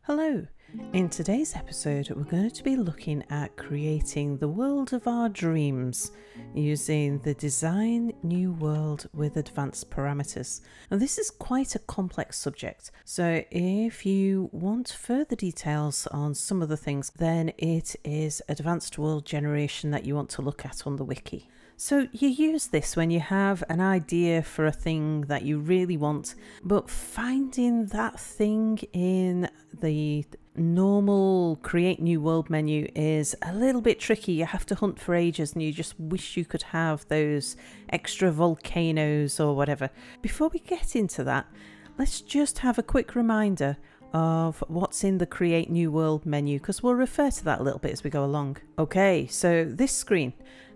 Hello! In today's episode we're going to be looking at creating the world of our dreams using the Design New World with Advanced Parameters. Now this is quite a complex subject, so if you want further details on some of the things, then it is Advanced World Generation that you want to look at on the wiki. So you use this when you have an idea for a thing that you really want, but finding that thing in the normal create new world menu is a little bit tricky. You have to hunt for ages and you just wish you could have those extra volcanoes or whatever. Before we get into that, let's just have a quick reminder of what's in the create new world menu, because we'll refer to that a little bit as we go along. Okay, so this screen.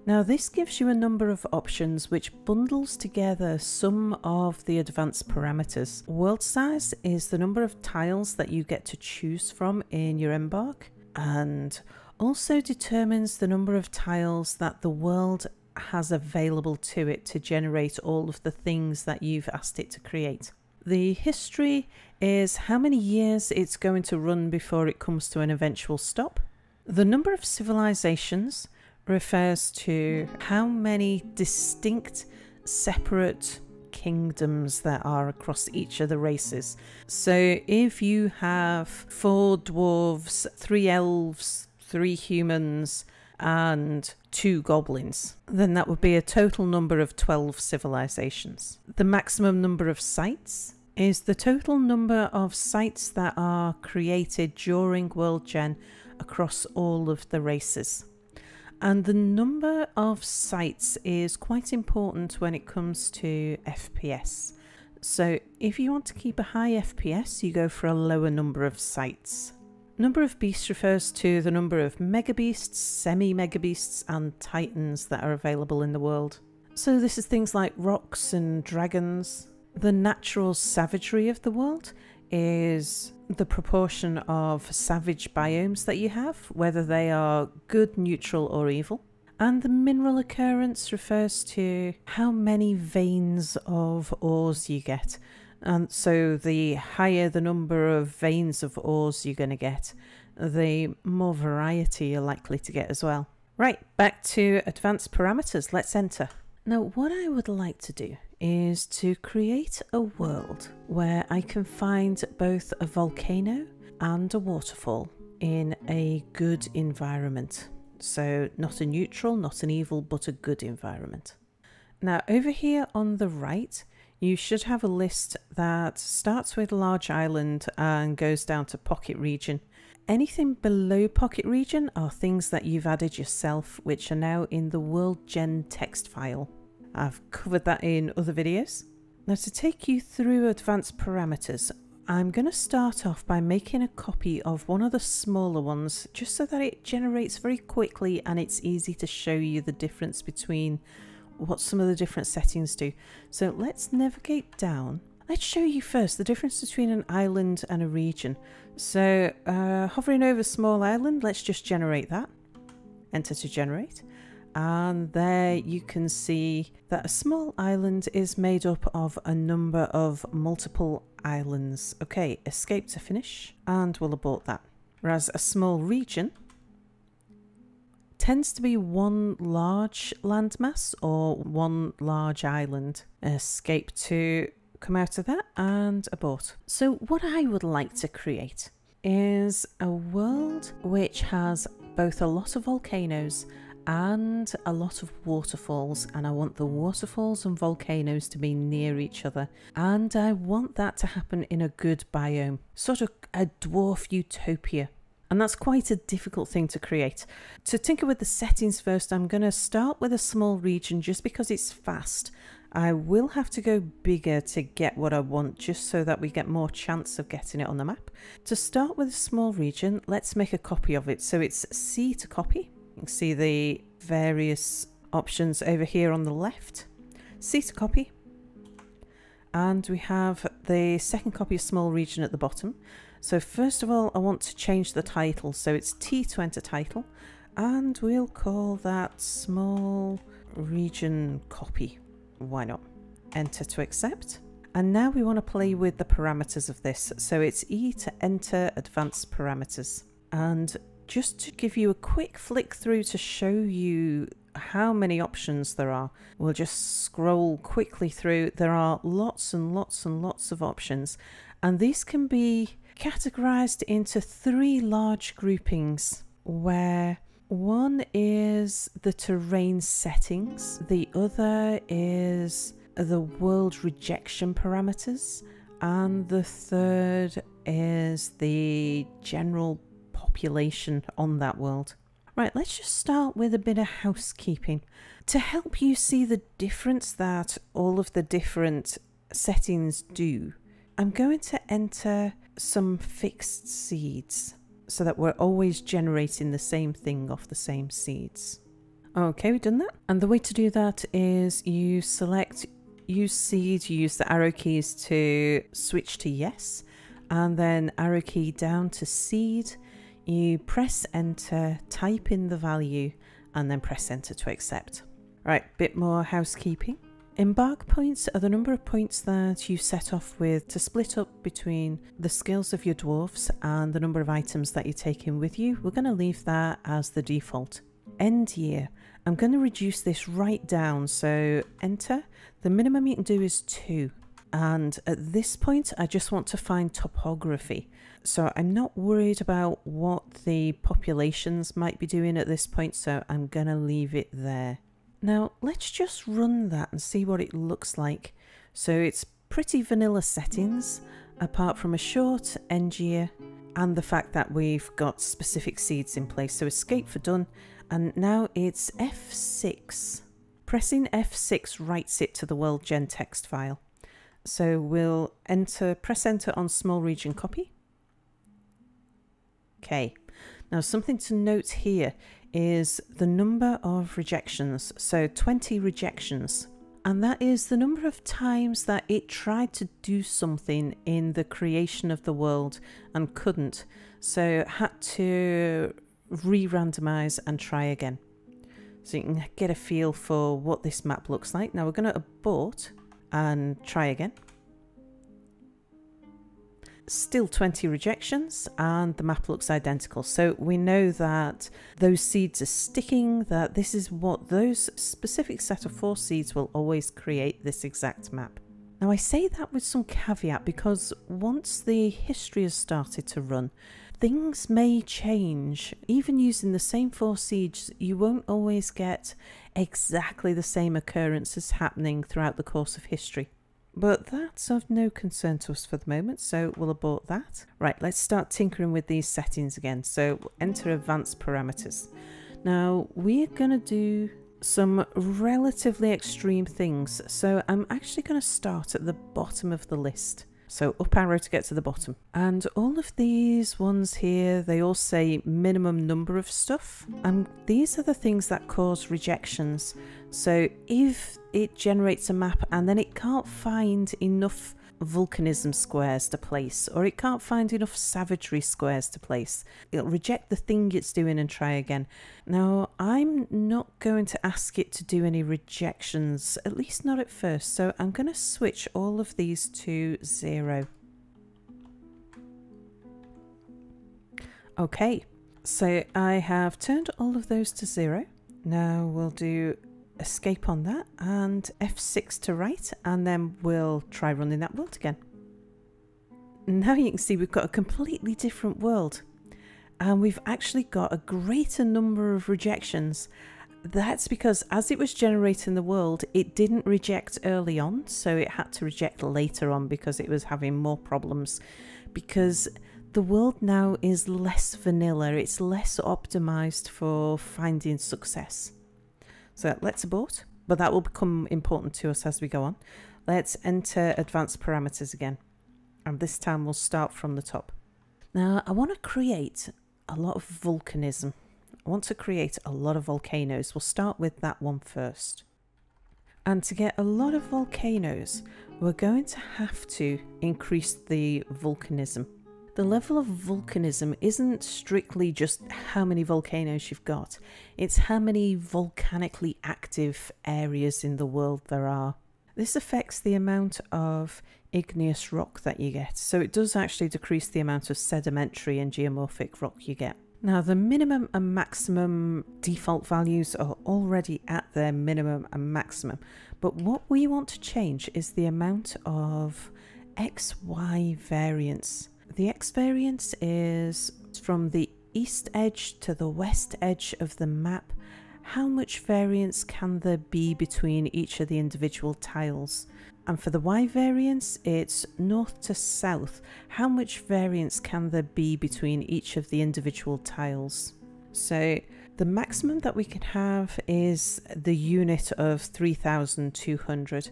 Now this gives you a number of options which bundles together some of the advanced parameters. World size is the number of tiles that you get to choose from in your embark, and also determines the number of tiles that the world has available to it to generate all of the things that you've asked it to create. The history is how many years it's going to run before it comes to an eventual stop. The number of civilizations refers to how many distinct separate kingdoms there are across each of the races. So if you have 4 dwarves, 3 elves, 3 humans and 2 goblins, then that would be a total number of 12 civilizations. The maximum number of sites is the total number of sites that are created during World Gen across all of the races. And the number of sites is quite important when it comes to FPS. So if you want to keep a high FPS, you go for a lower number of sites. Number of beasts refers to the number of mega beasts, semi-mega beasts and titans that are available in the world. So this is things like rocks and dragons. The natural savagery of the world is the proportion of savage biomes that you have, whether they are good, neutral or evil. And the mineral occurrence refers to how many veins of ores you get. And so the higher the number of veins of ores you're going to get, the more variety you're likely to get as well. Right, back to advanced parameters. Let's enter. Now what I would like to do is to create a world where I can find both a volcano and a waterfall in a good environment. So not a neutral, not an evil, but a good environment. Now over here on the right, you should have a list that starts with large island and goes down to pocket region. Anything below pocket region are things that you've added yourself, which are now in the World Gen text file. I've covered that in other videos. Now to take you through advanced parameters, I'm going to start off by making a copy of one of the smaller ones, just so that it generates very quickly and it's easy to show you the difference between what some of the different settings do. So let's navigate down. Let's show you first the difference between an island and a region. So hovering over small island, let's just generate that. Enter to generate. And there you can see that a small island is made up of a number of multiple islands. Okay, escape to finish and we'll abort that. Whereas a small region tends to be one large landmass or one large island. Escape to come out of that and abort. So what I would like to create is a world which has both a lot of volcanoes and a lot of waterfalls, and I want the waterfalls and volcanoes to be near each other, and I want that to happen in a good biome, sort of a dwarf utopia. And that's quite a difficult thing to create. To tinker with the settings first, I'm going to start with a small region just because it's fast. I will have to go bigger to get what I want, just so that we get more chance of getting it on the map. To start with a small region, let's make a copy of it. So it's C to copy. You can see the various options over here on the left. C to copy. And we have the second copy of small region at the bottom. So first of all, I want to change the title. So it's T to enter title. and we'll call that small region copy. Why not? Enter to accept. And now we want to play with the parameters of this. So it's E to enter advanced parameters. And just to give you a quick flick through to show you how many options there are, we'll just scroll quickly through. There are lots and lots and lots of options. And these can be categorized into 3 large groupings, where one is the terrain settings, the other is the world rejection parameters, and the third is the general population on that world. Right, let's just start with a bit of housekeeping. To help you see the difference that all of the different settings do, I'm going to enter some fixed seeds so that we're always generating the same thing off the same seeds. Okay, we've done that. And the way to do that is you select use seed, you use the arrow keys to switch to yes, and then arrow key down to seed. You press enter, type in the value, and then press enter to accept. Right, bit more housekeeping. Embark points are the number of points that you set off with to split up between the skills of your dwarfs and the number of items that you're taking with you. We're going to leave that as the default. End year. I'm going to reduce this right down, so enter. The minimum you can do is 2. And at this point, I just want to find topography. So I'm not worried about what the populations might be doing at this point, so I'm going to leave it there. Now, let's just run that and see what it looks like. So it's pretty vanilla settings, apart from a short end year and the fact that we've got specific seeds in place. So escape for done. And now it's F6. Pressing F6 writes it to the world gen text file. So we'll press enter on small region copy. Okay. Now something to note here is the number of rejections. So 20 rejections. And that is the number of times that it tried to do something in the creation of the world and couldn't. So had to re-randomize and try again. So you can get a feel for what this map looks like. Now we're going to abort and try again. Still 20 rejections and the map looks identical. So we know that those seeds are sticking, that this is what those specific set of 4 seeds will always create this exact map. Now I say that with some caveat because once the history has started to run, things may change. Even using the same 4 seeds, you won't always get exactly the same occurrences happening throughout the course of history. But that's of no concern to us for the moment, so we'll abort that. Right, let's start tinkering with these settings again. So we'll enter advanced parameters. Now we're going to do some relatively extreme things. So I'm actually going to start at the bottom of the list. So up arrow to get to the bottom. And all of these ones here, they all say minimum number of stuff. And these are the things that cause rejections. So if it generates a map and then it can't find enough volcanism squares to place, or it can't find enough savagery squares to place, it'll reject the thing it's doing and try again. Now, I'm not going to ask it to do any rejections, at least not at first, so I'm going to switch all of these to 0. Okay, so I have turned all of those to 0. Now we'll do escape on that and F6 to write, and then we'll try running that world again. Now you can see we've got a completely different world, and we've actually got a greater number of rejections. That's because as it was generating the world, it didn't reject early on, so it had to reject later on because it was having more problems, because the world now is less vanilla, it's less optimized for finding success. So let's abort, but that will become important to us as we go on. Let's enter advanced parameters again. And this time we'll start from the top. Now I want to create a lot of volcanism. I want to create a lot of volcanoes. We'll start with that one first. And to get a lot of volcanoes, we're going to have to increase the volcanism. The level of volcanism isn't strictly just how many volcanoes you've got, it's how many volcanically active areas in the world there are. This affects the amount of igneous rock that you get, so it does actually decrease the amount of sedimentary and geomorphic rock you get. Now, the minimum and maximum default values are already at their minimum and maximum, but what we want to change is the amount of XY variance. The X variance is from the east edge to the west edge of the map. How much variance can there be between each of the individual tiles? And for the Y variance, it's north to south. How much variance can there be between each of the individual tiles? So the maximum that we can have is the unit of 3,200.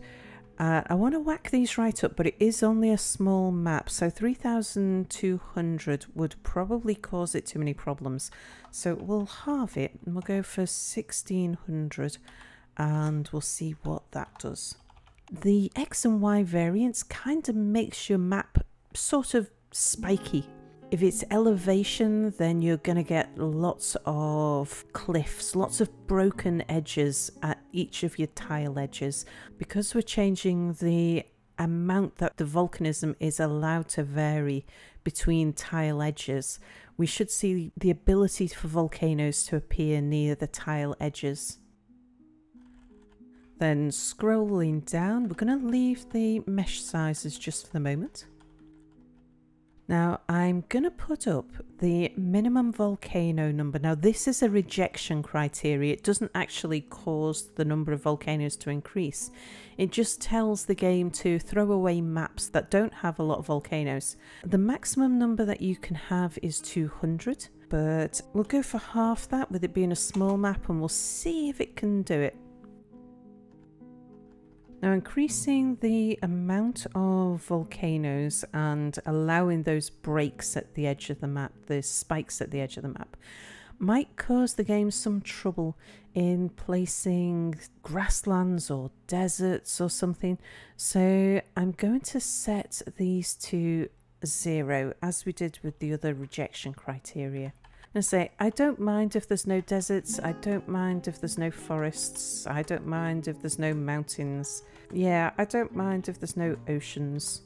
I want to whack these right up, but it is only a small map, so 3,200 would probably cause it too many problems. So we'll halve it and we'll go for 1,600 and we'll see what that does. The X and Y variance kind of makes your map sort of spiky. If it's elevation, then you're going to get lots of cliffs, lots of broken edges at each of your tile edges. Because we're changing the amount that the volcanism is allowed to vary between tile edges, we should see the ability for volcanoes to appear near the tile edges. Then scrolling down, we're going to leave the mesh sizes just for the moment. Now I'm going to put up the minimum volcano number. Now this is a rejection criteria. It doesn't actually cause the number of volcanoes to increase. It just tells the game to throw away maps that don't have a lot of volcanoes. The maximum number that you can have is 200, but we'll go for half that with it being a small map and we'll see if it can do it. Now increasing the amount of volcanoes and allowing those breaks at the edge of the map, the spikes at the edge of the map, might cause the game some trouble in placing grasslands or deserts or something. So I'm going to set these to 0 as we did with the other rejection criteria. And say, I don't mind if there's no deserts, I don't mind if there's no forests, I don't mind if there's no mountains. Yeah, I don't mind if there's no oceans.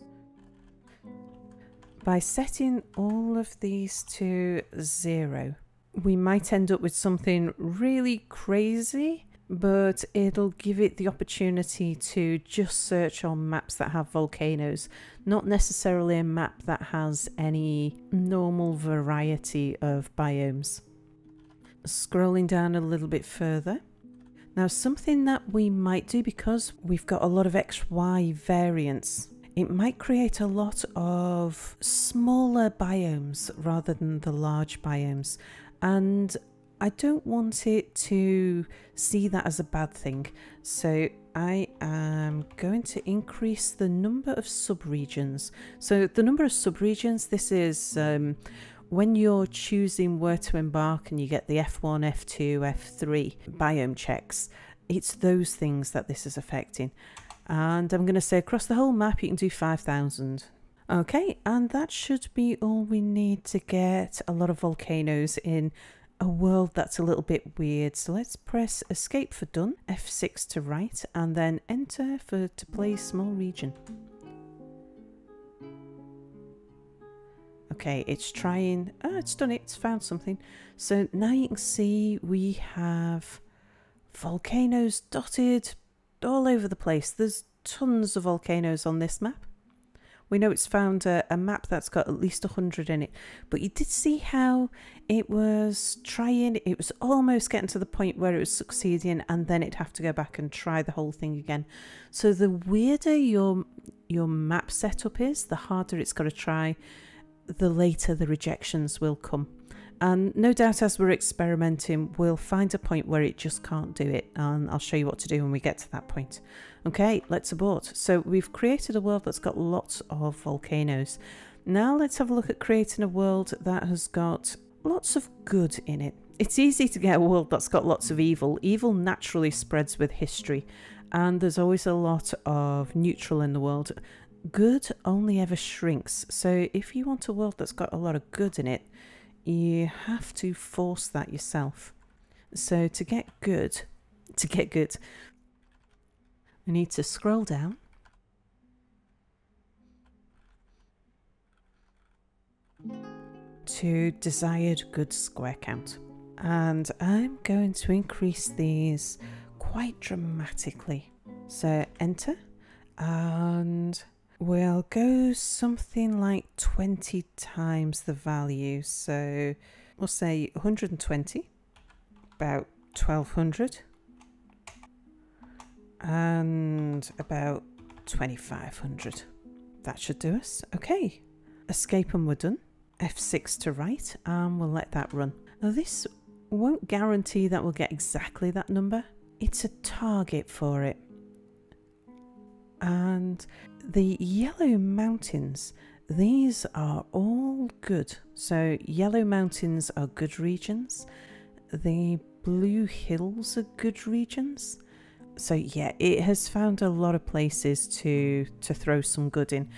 By setting all of these to 0, we might end up with something really crazy, but it'll give it the opportunity to just search on maps that have volcanoes, not necessarily a map that has any normal variety of biomes. Scrolling down a little bit further. Now something that we might do, because we've got a lot of XY variance, it might create a lot of smaller biomes rather than the large biomes. And I don't want it to see that as a bad thing. So I am going to increase the number of subregions. So the number of subregions, this is when you're choosing where to embark and you get the F1, F2, F3 biome checks. It's those things that this is affecting. And I'm going to say across the whole map you can do 5,000. Okay, and that should be all we need to get a lot of volcanoes in a world that's a little bit weird. So let's press escape for done, F6 to write, and then enter to play small region. Okay, it's trying. Oh, it's done it. It's found something. So now you can see we have volcanoes dotted all over the place. There's tons of volcanoes on this map. We know it's found a map that's got at least 100 in it. But you did see how it was trying. It was almost getting to the point where it was succeeding, and then it'd have to go back and try the whole thing again. So the weirder your map setup is, the harder it's got to try, the later the rejections will come. And no doubt as we're experimenting, we'll find a point where it just can't do it. And I'll show you what to do when we get to that point. Okay, let's abort. So we've created a world that's got lots of volcanoes. Now let's have a look at creating a world that has got lots of good in it. It's easy to get a world that's got lots of evil. Evil naturally spreads with history. And there's always a lot of neutral in the world. good only ever shrinks. So if you want a world that's got a lot of good in it, you have to force that yourself. So to get good, we need to scroll down to desired good square count. And I'm going to increase these quite dramatically. So enter, and we'll go something like 20 times the value. So we'll say 120, about 1200, and about 2500. That should do us. Okay, escape and we're done. F6 to write, and we'll let that run. Now this won't guarantee that we'll get exactly that number. It's a target for it. And the yellow mountains, these are all good. So yellow mountains are good regions. The blue hills are good regions. So yeah, it has found a lot of places to throw some good in.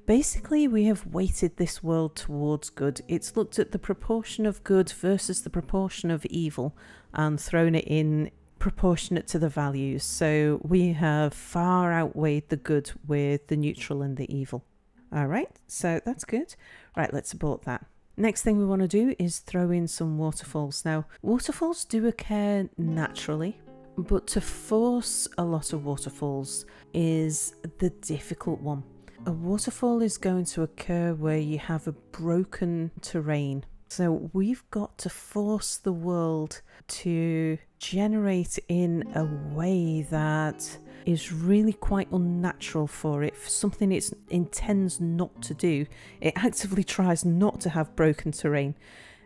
Basically, we have weighted this world towards good. It's looked at the proportion of good versus the proportion of evil and thrown it in proportionate to the values. So we have far outweighed the good with the neutral and the evil. All right, so that's good. Right, let's abort that. Next thing we want to do is throw in some waterfalls. Now, waterfalls do occur naturally, but to force a lot of waterfalls is the difficult one. A waterfall is going to occur where you have a broken terrain. So we've got to force the world to generate in a way that is really quite unnatural for it, for something it intends not to do. It actively tries not to have broken terrain.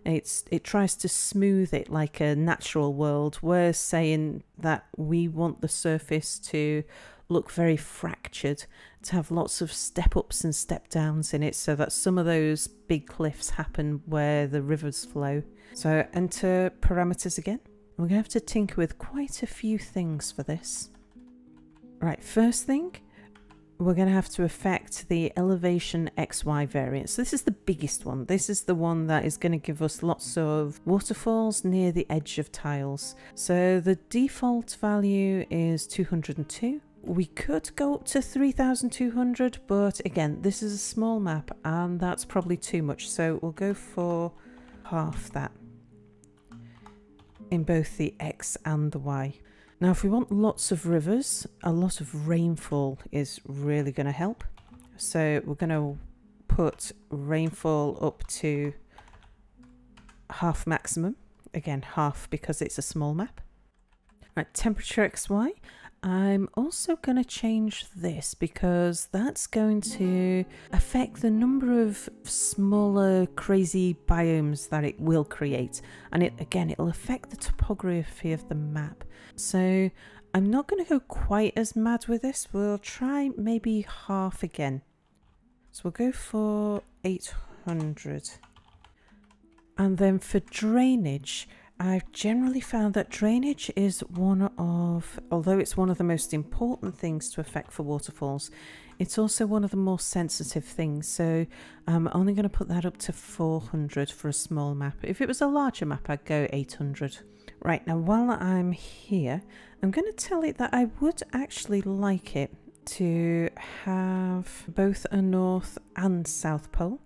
It tries to smooth it like a natural world. We're saying that we want the surface to look very fractured, to have lots of step ups and step downs in it, so that some of those big cliffs happen where the rivers flow. So enter parameters again. We're going to have to tinker with quite a few things for this. Right, first thing, we're going to have to affect the elevation XY variance. So this is the biggest one. This is the one that is going to give us lots of waterfalls near the edge of tiles. So the default value is 202. We could go up to 3200, but again, this is a small map and that's probably too much. So we'll go for half that in both the X and the Y. Now, if we want lots of rivers, a lot of rainfall is really going to help. So we're going to put rainfall up to half maximum. Again, half because it's a small map. Right, temperature XY. I'm also going to change this because that's going to affect the number of smaller crazy biomes that it will create, and it'll affect the topography of the map. So I'm not going to go quite as mad with this. We'll try maybe half again. So we'll go for 800. And then for drainage, I've generally found that drainage is although it's one of the most important things to affect for waterfalls, it's also one of the more sensitive things. So I'm only going to put that up to 400 for a small map. If it was a larger map, I'd go 800. Right, now while I'm here, I'm going to tell it that I would actually like it to have both a north and south pole.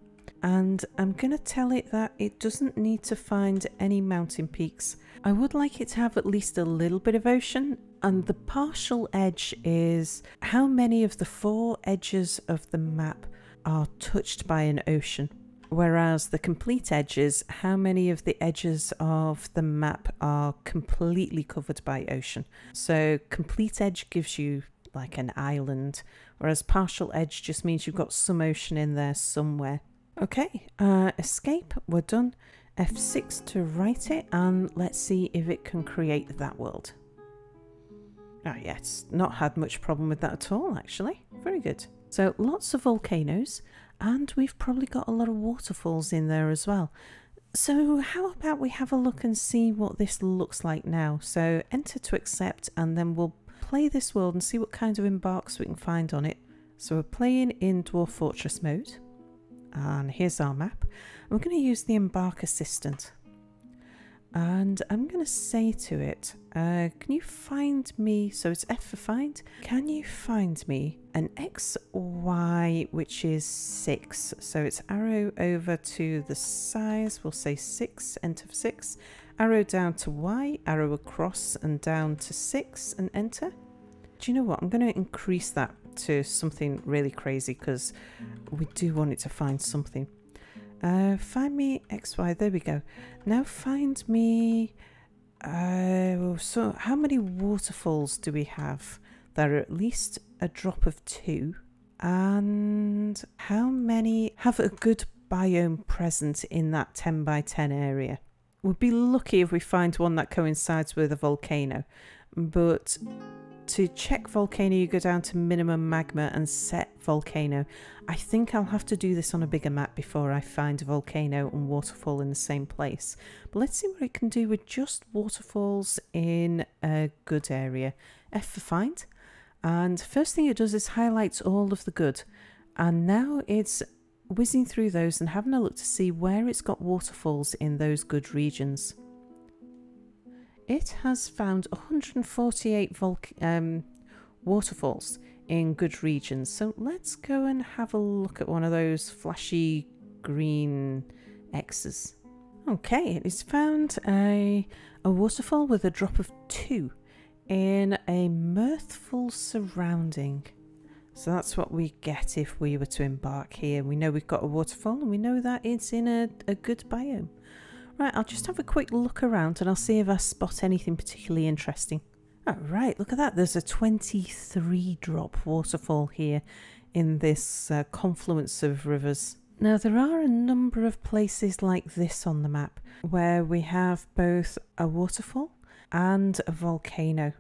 And I'm going to tell it that it doesn't need to find any mountain peaks. I would like it to have at least a little bit of ocean, and the partial edge is how many of the 4 edges of the map are touched by an ocean, whereas the complete edge is how many of the edges of the map are completely covered by ocean. So complete edge gives you like an island, whereas partial edge just means you've got some ocean in there somewhere. Okay, escape, we're done. F6 to write it, and let's see if it can create that world. Oh yeah, it's not had much problem with that at all, actually. Very good. So lots of volcanoes, and we've probably got a lot of waterfalls in there as well. So how about we have a look and see what this looks like now. So enter to accept, and then we'll play this world and see what kind of embarks we can find on it. So we're playing in Dwarf Fortress mode, and here's our map. We're going to use the Embark Assistant, and I'm going to say to it, can you find me, so it's F for find, can you find me an XY which is 6, so it's arrow over to the size, we'll say 6, enter for 6, arrow down to Y, arrow across and down to 6 and enter. Do you know what, I'm going to increase that to something really crazy because we do want it to find something. Find me XY, there we go. Now find me, so how many waterfalls do we have? There are at least a drop of 2. And how many have a good biome present in that 10 by 10 area? We'd be lucky if we find one that coincides with a volcano, but to check volcano you go down to minimum magma and set volcano. I think I'll have to do this on a bigger map before I find a volcano and waterfall in the same place. But let's see what it can do with just waterfalls in a good area. F for find, and first thing it does is highlights all of the good, and now it's whizzing through those and having a look to see where it's got waterfalls in those good regions. It has found 148 waterfalls in good regions. So let's go and have a look at one of those flashy green X's. Okay, it's found a waterfall with a drop of 2 in a mirthful surrounding. So that's what we get if we were to embark here. We know we've got a waterfall and we know that it's in a good biome. Right, I'll just have a quick look around and I'll see if I spot anything particularly interesting. Oh, right, look at that. There's a 23 drop waterfall here in this confluence of rivers. Now, there are a number of places like this on the map where we have both a waterfall and a volcano.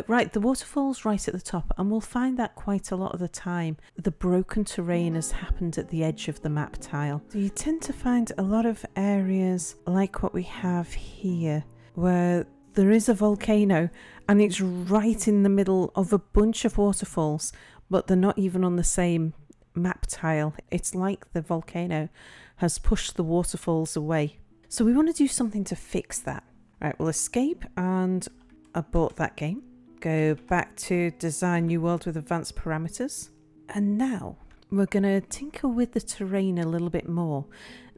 Right, the waterfall's right at the top, and we'll find that quite a lot of the time. The broken terrain has happened at the edge of the map tile. So you tend to find a lot of areas like what we have here, where there is a volcano and it's right in the middle of a bunch of waterfalls, but they're not even on the same map tile. It's like the volcano has pushed the waterfalls away. So we want to do something to fix that. Right, we'll escape and abort that game. Go back to design new world with advanced parameters. And now we're going to tinker with the terrain a little bit more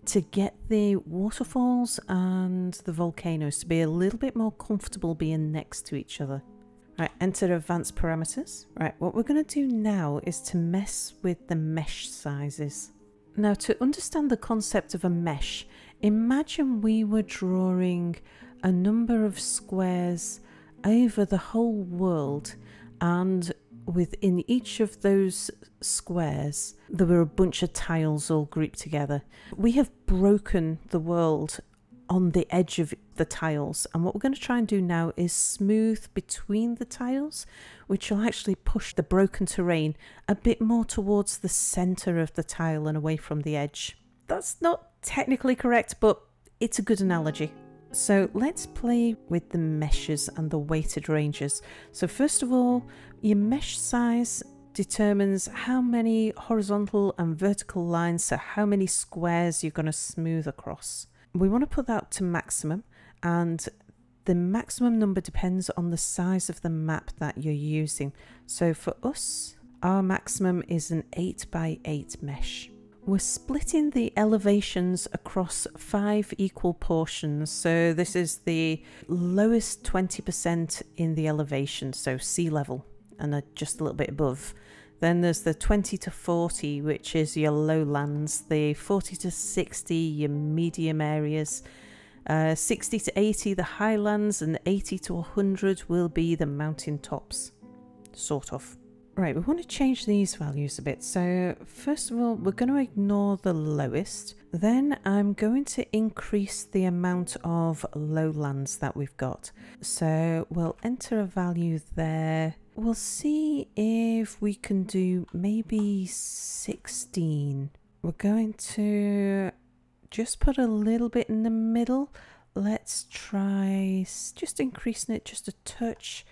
to get the waterfalls and the volcanoes to be a little bit more comfortable being next to each other. Right, enter advanced parameters. Right, what we're going to do now is to mess with the mesh sizes. Now, to understand the concept of a mesh, imagine we were drawing a number of squares over the whole world, and within each of those squares there were a bunch of tiles all grouped together. We have broken the world on the edge of the tiles, and what we're going to try and do now is smooth between the tiles, which will actually push the broken terrain a bit more towards the center of the tile and away from the edge. That's not technically correct, but it's a good analogy. So let's play with the meshes and the weighted ranges. So first of all, your mesh size determines how many horizontal and vertical lines, so how many squares you're going to smooth across. We want to put that to maximum, and the maximum number depends on the size of the map that you're using. So for us, our maximum is an 8 by 8 mesh. We're splitting the elevations across 5 equal portions. So this is the lowest 20% in the elevation, so sea level, and just a little bit above. Then there's the 20 to 40, which is your lowlands, the 40 to 60, your medium areas, 60 to 80, the highlands, and 80 to 100 will be the mountain tops, sort of. Right, we want to change these values a bit. So first of all, we're going to ignore the lowest. Then I'm going to increase the amount of lowlands that we've got. So we'll enter a value there. We'll see if we can do maybe 16. We're going to just put a little bit in the middle. Let's try just increasing it just a touch,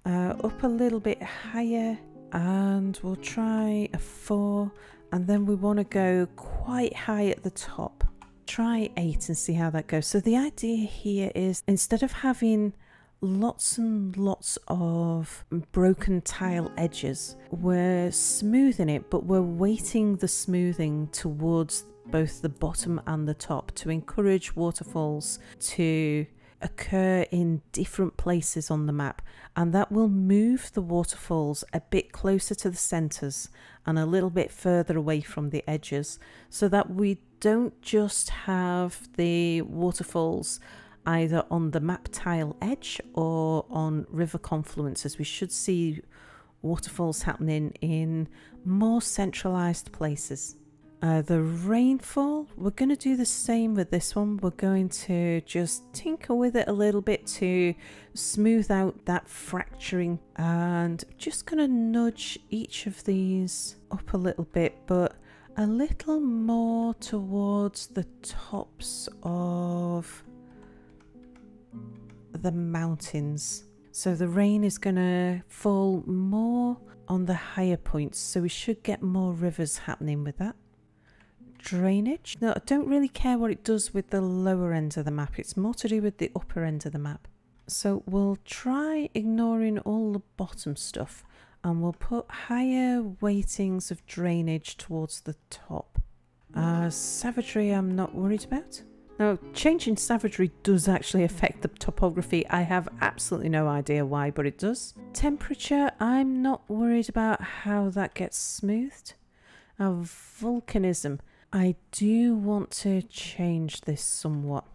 up a little bit higher. and we'll try a 4, and then we want to go quite high at the top. Try 8 and see how that goes. So the idea here is, instead of having lots and lots of broken tile edges, we're smoothing it, but we're weighting the smoothing towards both the bottom and the top to encourage waterfalls to occur in different places on the map, and that will move the waterfalls a bit closer to the centers and a little bit further away from the edges, so that we don't just have the waterfalls either on the map tile edge or on river confluences. We should see waterfalls happening in more centralized places. The rainfall, we're going to do the same with this one. We're going to just tinker with it a little bit to smooth out that fracturing, and just going to nudge each of these up a little bit, but a little more towards the tops of the mountains. So the rain is going to fall more on the higher points, so we should get more rivers happening with that. Drainage, no, I don't really care what it does with the lower end of the map. It's more to do with the upper end of the map. So we'll try ignoring all the bottom stuff, and we'll put higher weightings of drainage towards the top. Savagery I'm not worried about. Now, changing savagery does actually affect the topography. I have absolutely no idea why, but it does. Temperature, I'm not worried about how that gets smoothed. Now, volcanism, I do want to change this somewhat.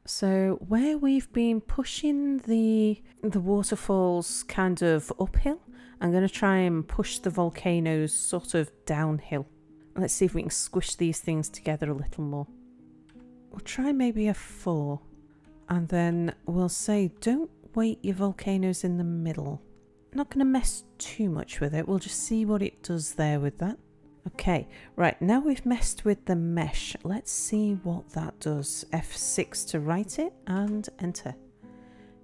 So where we've been pushing the waterfalls kind of uphill, I'm going to try and push the volcanoes sort of downhill. Let's see if we can squish these things together a little more. We'll try maybe a 4, and then we'll say don't weight your volcanoes in the middle. I'm not going to mess too much with it. We'll just see what it does there with that. Okay, right, now we've messed with the mesh. Let's see what that does. F6 to write it and enter.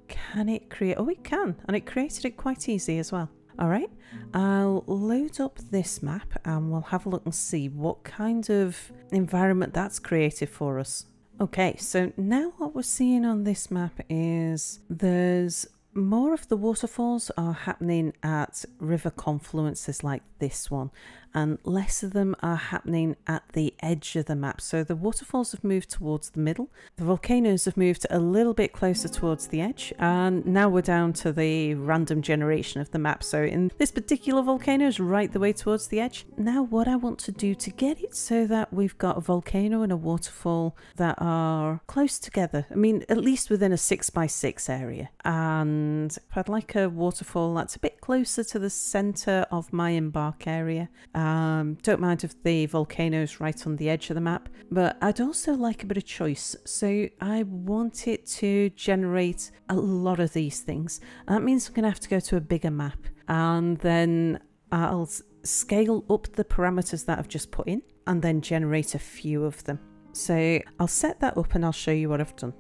Can it create? Oh, it can, and it created it quite easy as well. All right, I'll load up this map and we'll have a look and see what kind of environment that's created for us. Okay, so now what we're seeing on this map is there's more of the waterfalls are happening at river confluences like this one, and less of them are happening at the edge of the map. So the waterfalls have moved towards the middle, the volcanoes have moved a little bit closer towards the edge, and now we're down to the random generation of the map. So in this particular volcano is right the way towards the edge. Now what I want to do to get it so that we've got a volcano and a waterfall that are close together, I mean at least within a 6x6 area, and I'd like a waterfall that's a bit closer to the centre of my embark area. Don't mind if the volcano's right on the edge of the map, but I'd also like a bit of choice. So I want it to generate a lot of these things. That means I'm going to have to go to a bigger map, and then I'll scale up the parameters that I've just put in and then generate a few of them. So I'll set that up and I'll show you what I've done.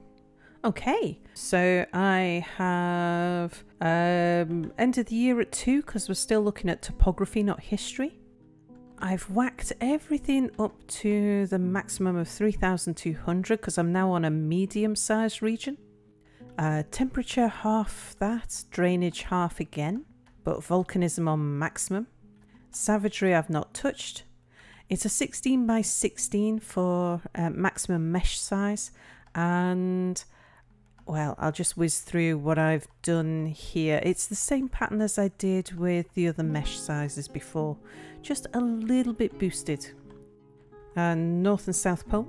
Okay, so I have ended the year at 2 because we're still looking at topography, not history. I've whacked everything up to the maximum of 3,200 because I'm now on a medium-sized region. Temperature half that, drainage half again, but volcanism on maximum. Savagery I've not touched. It's a 16x16 for maximum mesh size, and well, I'll just whiz through what I've done here. It's the same pattern as I did with the other mesh sizes before, just a little bit boosted. North and South Pole,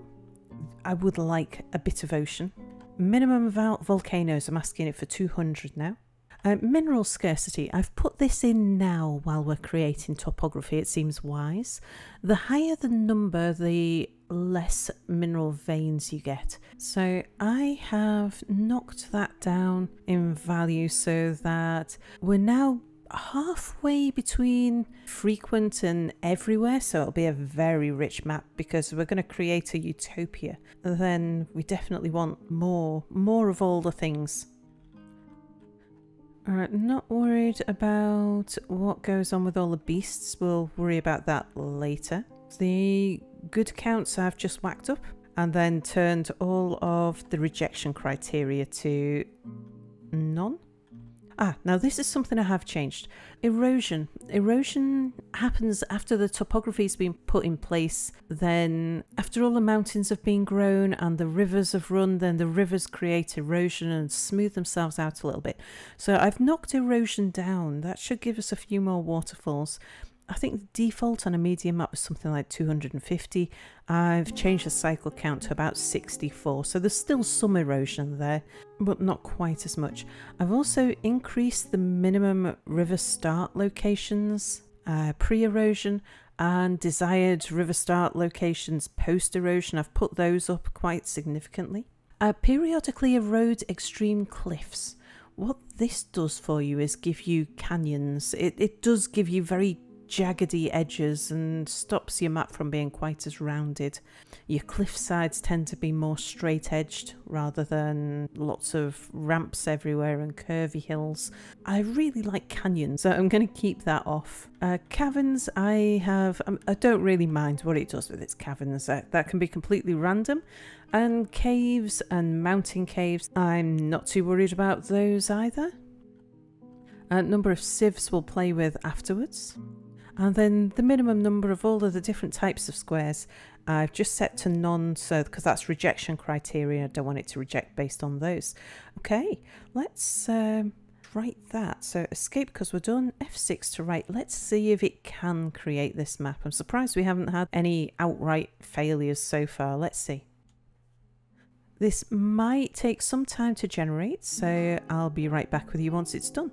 I would like a bit of ocean. Minimum volcanoes, I'm asking it for 200 now. Mineral scarcity, I've put this in now while we're creating topography, it seems wise. The higher the number, the less mineral veins you get. So I have knocked that down in value so that we're now halfway between frequent and everywhere, so it'll be a very rich map because we're going to create a utopia. Then we definitely want more of all the things. Not worried about what goes on with all the beasts. We'll worry about that later. The good counts I've just whacked up and then turned all of the rejection criteria to none. Now this is something I have changed. Erosion. Erosion happens after the topography's been put in place. Then after all the mountains have been grown and the rivers have run, then the rivers create erosion and smooth themselves out a little bit. So I've knocked erosion down. That should give us a few more waterfalls. I think the default on a medium map was something like 250. I've changed the cycle count to about 64, so there's still some erosion there, but not quite as much. I've also increased the minimum river start locations pre-erosion and desired river start locations post-erosion. I've put those up quite significantly. Periodically erode extreme cliffs. What this does for you is give you canyons. It does give you very jaggedy edges and stops your map from being quite as rounded. Your cliff sides tend to be more straight edged rather than lots of ramps everywhere and curvy hills. I really like canyons, so I'm going to keep that off. Caverns, I don't really mind what it does with its caverns. That can be completely random. And caves and mountain caves, I'm not too worried about those either. Number of sieves we'll play with afterwards. And then the minimum number of all of the different types of squares I've just set to none, so because that's rejection criteria. I don't want it to reject based on those. Okay, let's write that. So escape because we're done. F6 to write. Let's see if it can create this map. I'm surprised we haven't had any outright failures so far. Let's see. This might take some time to generate, so I'll be right back with you once it's done.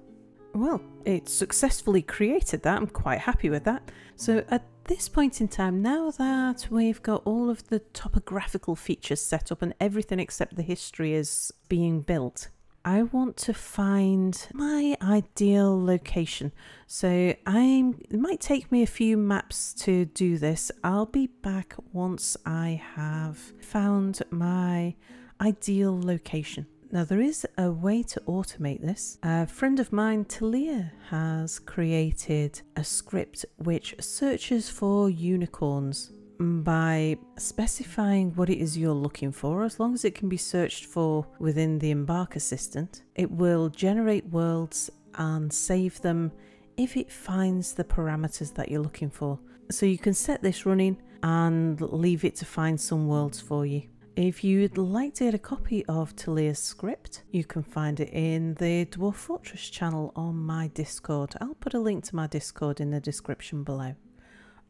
Well, it successfully created that. I'm quite happy with that. So at this point in time, now that we've got all of the topographical features set up and everything except the history is being built, I want to find my ideal location. So it might take me a few maps to do this. I'll be back once I have found my ideal location. Now there is a way to automate this. A friend of mine, Talia, has created a script which searches for unicorns by specifying what it is you're looking for. As long as it can be searched for within the Embark Assistant, it will generate worlds and save them if it finds the parameters that you're looking for. So you can set this running and leave it to find some worlds for you. If you'd like to get a copy of Talia's script, you can find it in the Dwarf Fortress channel on my Discord. I'll put a link to my Discord in the description below.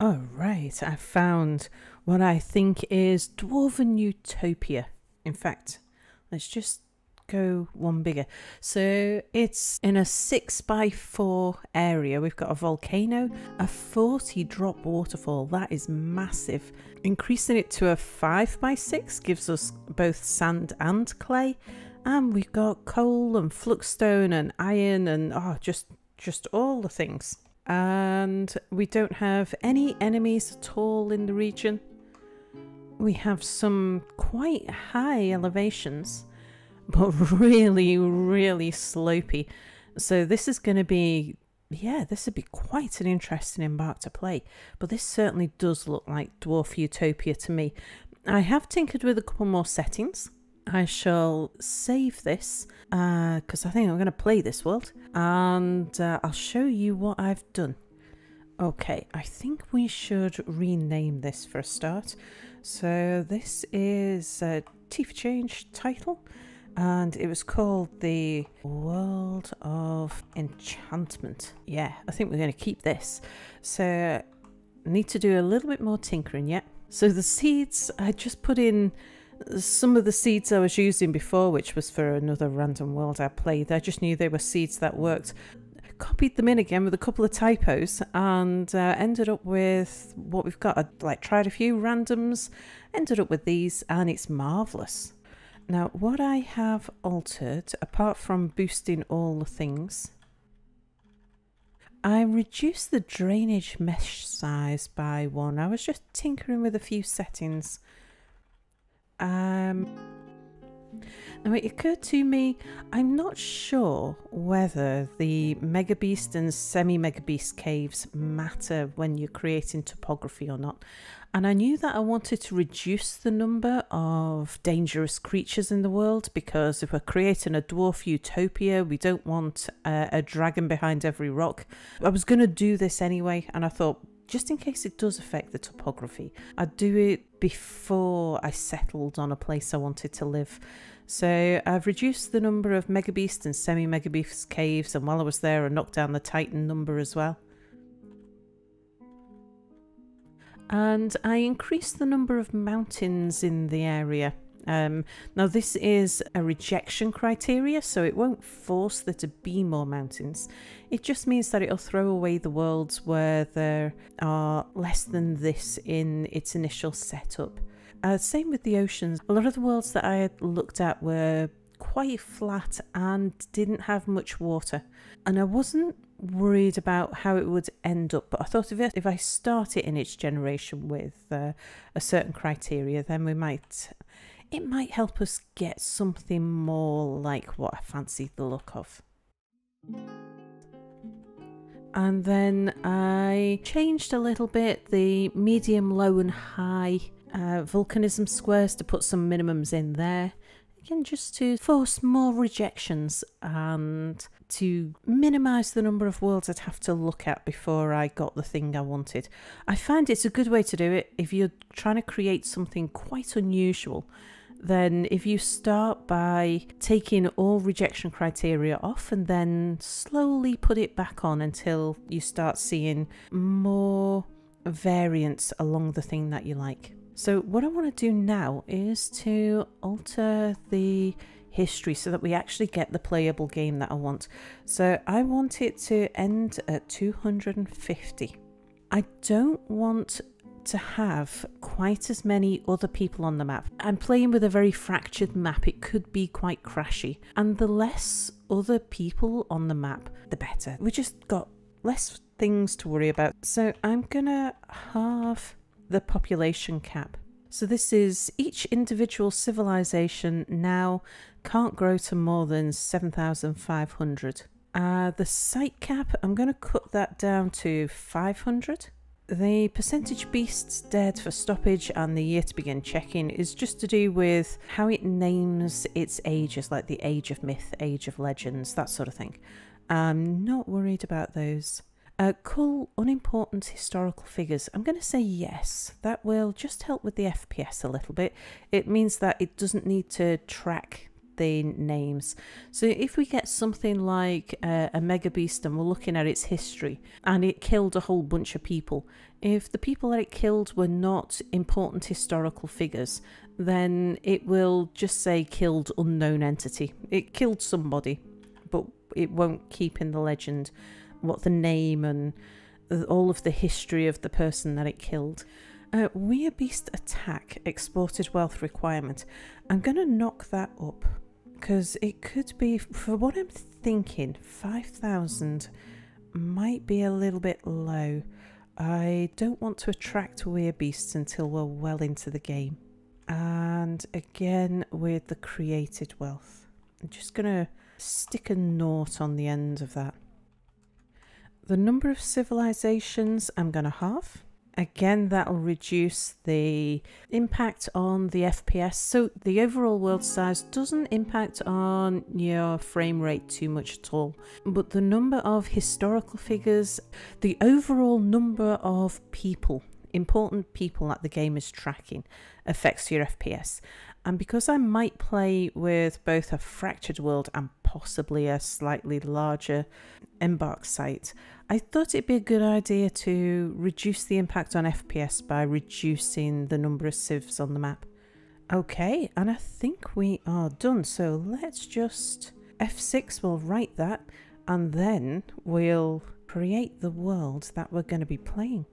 Alright, I found what I think is Dwarven Utopia. In fact, let's just go one bigger. So it's in a 6x4 area. We've got a volcano, a 40 drop waterfall. That is massive. Increasing it to a 5x6 gives us both sand and clay. And we've got coal and fluxstone and iron and just all the things. And we don't have any enemies at all in the region. We have some quite high elevations, but really, really slopey. So this is going to be, this would be quite an interesting Embark to play. But this certainly does look like Dwarf Utopia to me. I have tinkered with a couple more settings. I shall save this because I think I'm going to play this world, and I'll show you what I've done. Okay, I think we should rename this for a start. So this is a T for Change title, and it was called the World of Enchantment. Yeah, I think we're going to keep this. So I need to do a little bit more tinkering yet. So the seeds, I just put in some of the seeds I was using before, which was for another random world I played. I just knew they were seeds that worked. Copied them in again with a couple of typos and ended up with what we've got. I tried a few randoms, ended up with these, and it's marvellous. Now what I have altered, apart from boosting all the things, I reduced the drainage mesh size by 1. I was just tinkering with a few settings. Now it occurred to me, I'm not sure whether the Mega Beast and Semi Mega Beast caves matter when you're creating topography or not. And I knew that I wanted to reduce the number of dangerous creatures in the world, because if we're creating a dwarf utopia, we don't want a dragon behind every rock. I was going to do this anyway, and I thought, just in case it does affect the topography, I'd do it before I settled on a place I wanted to live. So I've reduced the number of Mega Beast and Semi Mega Beast caves, and while I was there I knocked down the Titan number as well. And I increased the number of mountains in the area. Now this is a rejection criteria, so it won't force there to be more mountains. It just means that it'll throw away the worlds where there are less than this in its initial setup. Same with the oceans. A lot of the worlds that I had looked at were quite flat and didn't have much water. And I wasn't worried about how it would end up, but I thought if I start it in its generation with a certain criteria, then it might help us get something more like what I fancied the look of. And then I changed a little bit the medium, low and high volcanism squares to put some minimums in there. Again, just to force more rejections and to minimise the number of worlds I'd have to look at before I got the thing I wanted. I find it's a good way to do it if you're trying to create something quite unusual. Then if you start by taking all rejection criteria off and then slowly put it back on until you start seeing more variance along the thing that you like. So what I want to do now is to alter the history so that we actually get the playable game that I want. So I want it to end at 250. I don't want to have quite as many other people on the map. I'm playing with a very fractured map. It could be quite crashy, and the less other people on the map, the better. We just got less things to worry about. So I'm gonna halve the population cap. So this is each individual civilization now can't grow to more than 7,500. The site cap, I'm going to cut that down to 500. The percentage beasts dead for stoppage and the year to begin checking is just to do with how it names its ages, like the age of myth, age of legends, that sort of thing. I'm not worried about those. Cull unimportant historical figures. I'm going to say yes. That will just help with the FPS a little bit. It means that it doesn't need to track the names. So if we get something like a mega beast and we're looking at its history and it killed a whole bunch of people, if the people that it killed were not important historical figures, then it will just say killed unknown entity. It killed somebody, but it won't keep in the legend what the name and all of the history of the person that it killed. Beast attack exported wealth requirement. I'm going to knock that up because it could be, for what I'm thinking, 5,000 might be a little bit low. I don't want to attract beasts until we're well into the game. And again with the created wealth, I'm just going to stick a naught on the end of that. The number of civilizations I'm going to halve. Again, that'll reduce the impact on the FPS. So the overall world size doesn't impact on your frame rate too much at all. But the number of historical figures, the overall number of people, important people that the game is tracking, affects your FPS. And because I might play with both a fractured world and possibly a slightly larger embark site, I thought it'd be a good idea to reduce the impact on FPS by reducing the number of civs on the map. Okay, and I think we are done. So let's just F6, we'll write that, and then we'll create the world that we're going to be playing.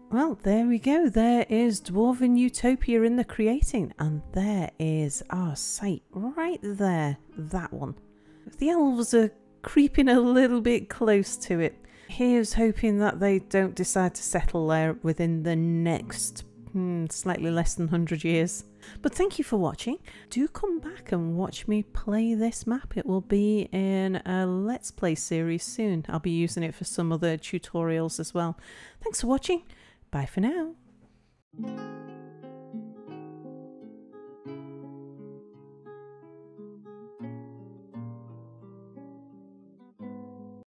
Well, there we go. There is Dwarven Utopia in the creating, and there is our site right there, that one. The elves are creeping a little bit close to it. Here's hoping that they don't decide to settle there within the next Slightly less than 100 years. But thank you for watching. Do come back and watch me play this map. It will be in a Let's Play series soon. I'll be using it for some other tutorials as well. Thanks for watching. Bye for now.